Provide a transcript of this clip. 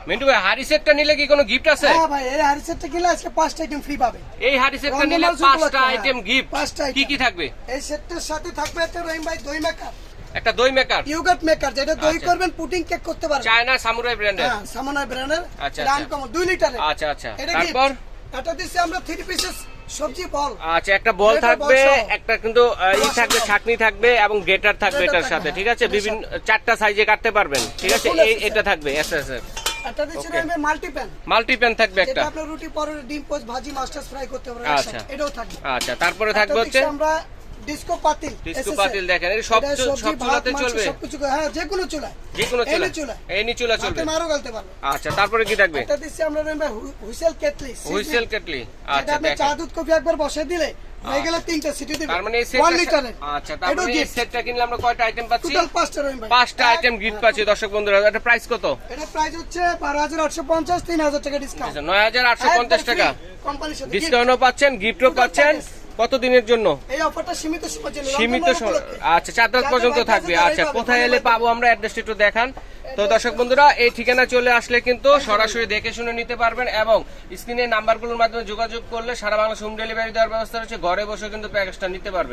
মিন্টু ভাই হাড়ি সেটটা নিলে কি কোনো গিফট আছে? হ্যাঁ ভাই, এই হাড়ি সেটটা কিনলে আজকে 5টা আইটেম ফ্রি পাবে। এই হাড়ি সেটটা নিলে 5টা আইটেম গিফট। 5টা কি কি থাকবে? এই সেটটার সাথে থাকবে একটা রহিম ভাই দই মেকার, একটা দই মেকার, ইয়োগার্ট মেকার, যেটা দই করবেন পুডিং কেক করতে পারবেন। চায়না সামুরাই ব্র্যান্ডের। হ্যাঁ, সামুরাই ব্র্যান্ডের। আচ্ছা, এটা আনকমন 2 লিটারের। আচ্ছা আচ্ছা। এটা তারপর এটা দিচ্ছি আমরা 3 পিসেস সবজি বল। আচ্ছা, একটা বল থাকবে, একটা কিন্তু থাকবে, ছাকনি থাকবে এবং গ্রেটার থাকবে এটার সাথে, ঠিক আছে? বিভিন্ন 4টা সাইজে কাটতে পারবেন, ঠিক আছে? এটা থাকবে। এটা দিচ্ছি রহিম ভাই মাল্টিপ্যান। মাল্টিপ্যান থাকবে একটা। এটা আপনার রুটি পরোটা ডিম পোস্ট ভাজি মাস্টার্স ফ্রাই করতে পারবেন। আচ্ছা, এটাও থাকবে। আচ্ছা, তারপরে থাকবে হচ্ছে আমরা ডিস্কো পাতিল। ডিস্কো পাতিল, দেখেন এই সব চুলাতে চলবে। সবকিছু, হ্যাঁ, যে কোনো চুলা, এনি চুলা চলবে। মারও গলতে পারবে। আচ্ছা, তারপরে কি থাকবে? এটা দিচ্ছি আমরা রহিম ভাই হুইসেল কেটলি। Whistle kettle. আচ্ছা, আপনি চা দুধ কফি একবার বসে দিলে হয়ে গেলে 3টা সিটি দিবে। তার মানে এই 1 লিটারের। আচ্ছা, তারপরে এই সেটটা কিনলে আমরা কয়টা আইটেম পাচ্ছি? টোটাল 5টা রহিম ভাই। 5টা আইটেম গিফট পাচ্ছি দর্শক বন্ধুরা। এটা প্রাইস কত? এটা প্রাইস হচ্ছে 12850, 3000 টাকা ডিসকাউন্ট। 9850 টাকা কোম্পানির সাথে ডিসকাউন্টও পাচ্ছেন, গিফটও পাচ্ছেন। কতদিনের জন্য? এই অফারটা সীমিত সময়ের জন্য, সীমিত সময়। আচ্ছা, 4 তারিখ পর্যন্ত থাকবে। আচ্ছা, কোথায় এলে পাবো আমরা? অ্যাড্রেসটা একটু দেখান। তো দর্শক বন্ধুরা, এই ঠিকানা চলে আসলে কিন্তু সরাসরি দেখে শুনে নিতে পারবেন এবং স্ক্রিনের নাম্বারগুলোর মাধ্যমে যোগাযোগ করলে সারা বাংলাদেশ হোম ডেলিভারি দেওয়ার ব্যবস্থা রয়েছে। ঘরে বসে কিন্তু প্যাকেজটা নিতে পারবেন।